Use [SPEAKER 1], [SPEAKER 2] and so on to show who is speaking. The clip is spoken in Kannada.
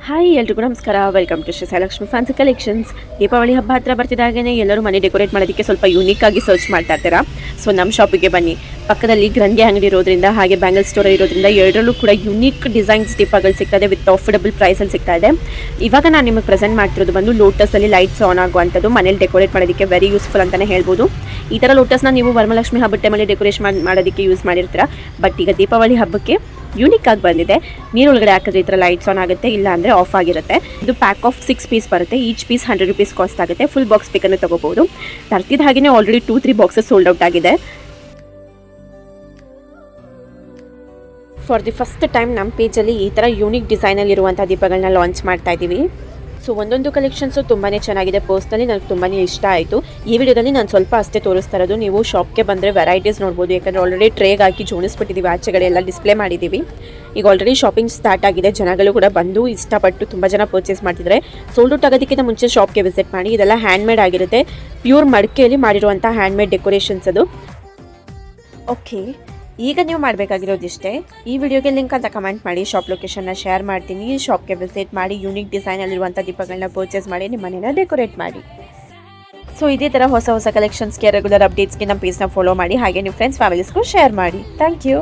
[SPEAKER 1] ಹಾಯ್ ಎಲ್ರಿಗೂ ನಮಸ್ಕಾರ. Welcome to Shri Lakshmi fancy collections. Deepavali ಹಬ್ಬ ಹತ್ರ ಬರ್ತಿದ್ದಾಗೇ ಎಲ್ಲರೂ ಮನೆ ಡೆಕೋರೇಟ್ ಮಾಡೋದಕ್ಕೆ ಸ್ವಲ್ಪ ಯೂನಿಕ್ ಆಗಿ ಸರ್ಚ್ ಮಾಡ್ತಾ ಇರ್ತೀರಾ. ಸೊ ನಮ್ಮ ಶಾಪಿಗೆ ಬನ್ನಿ. ಪಕ್ಕದಲ್ಲಿ ಗ್ರಂಥಿ ಅಂಗಡಿ ಇರೋದ್ರಿಂದ ಹಾಗೆ ಬ್ಯಾಂಗಲ್ ಸ್ಟೋರ್ ಇರೋದ್ರಿಂದ ಎರಡರಲ್ಲೂ ಕೂಡ ಯೂನಿಕ್ ಡಿಸೈನ್ಸ್ ದೀಪಗಳು ಸಿಗ್ತದೆ ವಿತ್ ಅಫೋರ್ಡಬಲ್ ಪ್ರೈಸಲ್ಲಿ ಸಿಗ್ತಾ ಇದೆ. ಇವಾಗ ನಾನು ನಿಮಗೆ ಪ್ರೆಸೆಂಟ್ ಮಾಡ್ತಿರೋದು ಬಂದು ಲೋಟಸಲ್ಲಿ ಲೈಟ್ಸ್ ಆನ್ ಆಗುವಂಥದ್ದು ಮನೇಲಿ ಡೆಕೋರೇಟ್ ಮಾಡೋದಕ್ಕೆ ವೆರಿ ಯೂಸ್ಫುಲ್ ಅಂತಲೇ ಹೇಳ್ಬೋದು. ಈ ಥರ ಲೋಟಸ್ನ ನೀವು ವರಮಲಕ್ಷ್ಮಿ ಹಬ್ಬದ ಟೈಮಲ್ಲಿ ಡೆಕೋರೇಷನ್ ಮಾಡೋದಕ್ಕೆ ಯೂಸ್ ಮಾಡಿರ್ತೀರಾ. ಬಟ್ ಈಗ ದೀಪಾವಳಿ ಹಬ್ಬಕ್ಕೆ ಯೂನಿಕ್ ಆಗಿ ಬಂದಿದೆ. ನೀರೊಳಗಡೆ ಹಾಕಿದ್ರೆ ಈ ಥರ ಲೈಟ್ಸ್ ಆನ್ ಆಗುತ್ತೆ, ಇಲ್ಲ ಅಂದರೆ ಆಫ್ ಆಗಿರುತ್ತೆ. ಇದು ಪ್ಯಾಕ್ ಆಫ್ 6 ಪೀಸ್ ಬರುತ್ತೆ. ಈಚ್ ಪೀಸ್ 100 ರೂಪೀಸ್ ಕಾಸ್ಟ್ ಆಗುತ್ತೆ. ಫುಲ್ ಬಾಕ್ಸ್ ಬೇಕನ್ನು ತೊಗೋಬೋದು. ತರ್ತಿದ ಹಾಗೆಯೇ ಆಲ್ರೆಡಿ 2-3 ಬಾಕ್ಸಸ್ ಸೋಲ್ಡ್ ಔಟ್ ಆಗಿದೆ. ಫಾರ್ ದಿ ಫಸ್ಟ್ ಟೈಮ್ ನಮ್ಮ ಪೇಜಲ್ಲಿ ಈ ಥರ ಯೂನಿಕ್ ಡಿಸೈನಲ್ಲಿರುವಂಥ ದೀಪಗಳನ್ನ ಲಾಂಚ್ ಮಾಡ್ತಾ ಇದ್ದೀವಿ. ಸೊ ಒಂದೊಂದು ಕಲೆಕ್ಷನ್ಸು ತುಂಬಾ ಚೆನ್ನಾಗಿದೆ. ಪರ್ಸ್ನಲಿ ನನಗೆ ತುಂಬಾ ಇಷ್ಟ ಆಯಿತು. ಈ ವಿಡಿಯೋದಲ್ಲಿ ನಾನು ಸ್ವಲ್ಪ ಅಷ್ಟೇ ತೋರಿಸ್ತಾ ಇರೋದು. ನೀವು ಶಾಪ್ಗೆ ಬಂದರೆ ವೆರೈಟೀಸ್ ನೋಡ್ಬೋದು. ಯಾಕಂದರೆ ಆಲ್ರೆಡಿ ಟ್ರೇಗೆ ಹಾಕಿ ಜೋಡಿಸ್ಬಿಟ್ಟಿದ್ದೀವಿ, ಆಚೆಗಡೆ ಎಲ್ಲ ಡಿಸ್ಪ್ಲೇ ಮಾಡಿದ್ದೀವಿ. ಈಗ ಆಲ್ರೆಡಿ ಶಾಪಿಂಗ್ ಸ್ಟಾರ್ಟ್ ಆಗಿದೆ. ಜನಗಳು ಕೂಡ ಬಂದು ಇಷ್ಟಪಟ್ಟು ತುಂಬ ಜನ ಪರ್ಚೇಸ್ ಮಾಡ್ತಿದ್ದಾರೆ. ಸೋಲ್ಡ್ ಔಟ್ ಆಗೋದಕ್ಕಿಂತ ಮುಂಚೆ ಶಾಪ್ಗೆ ವಿಸಿಟ್ ಮಾಡಿ. ಇದೆಲ್ಲ ಹ್ಯಾಂಡ್ಮೇಡ್ ಆಗಿರುತ್ತೆ. ಪ್ಯೂರ್ ಮಡಿಕೆಯಲ್ಲಿ ಮಾಡಿರುವಂಥ ಹ್ಯಾಂಡ್ಮೇಡ್ ಡೆಕೋರೇಷನ್ಸ್ ಅದು. ಓಕೆ, ಈಗ ನೀವು ಮಾಡಬೇಕಾಗಿರೋದಿಷ್ಟೇ. ಈ ವಿಡಿಯೋಗೆ ಲಿಂಕ್ ಅಂತ ಕಮೆಂಟ್ ಮಾಡಿ, ಶಾಪ್ ಲೊಕೇಶನ್ನ ಶೇರ್ ಮಾಡ್ತೀನಿ. ಶಾಪ್ಗೆ ವಿಸಿಟ್ ಮಾಡಿ, ಯೂನಿಕ್ ಡಿಸೈನಲ್ಲಿರುವಂಥ ದೀಪಗಳನ್ನ ಪರ್ಚೇಸ್ ಮಾಡಿ ನಿಮ್ಮ ಮನೇನ ಡೆಕೋರೇಟ್ ಮಾಡಿ. ಸೊ ಇದೇ ಥರ ಹೊಸ ಹೊಸ ಕಲೆಕ್ಷನ್ಸ್ಗೆ ರೆಗ್ಯುಲರ್ ಅಪ್ಡೇಟ್ಸ್ಗೆ ನಮ್ಮ ಪೇಜ್ನ ಫಾಲೋ ಮಾಡಿ. ಹಾಗೆ ನಿಮ್ಮ ಫ್ರೆಂಡ್ಸ್ ಫ್ಯಾಮಿಲೀಸ್ಗೂ ಶೇರ್ ಮಾಡಿ. Thank you.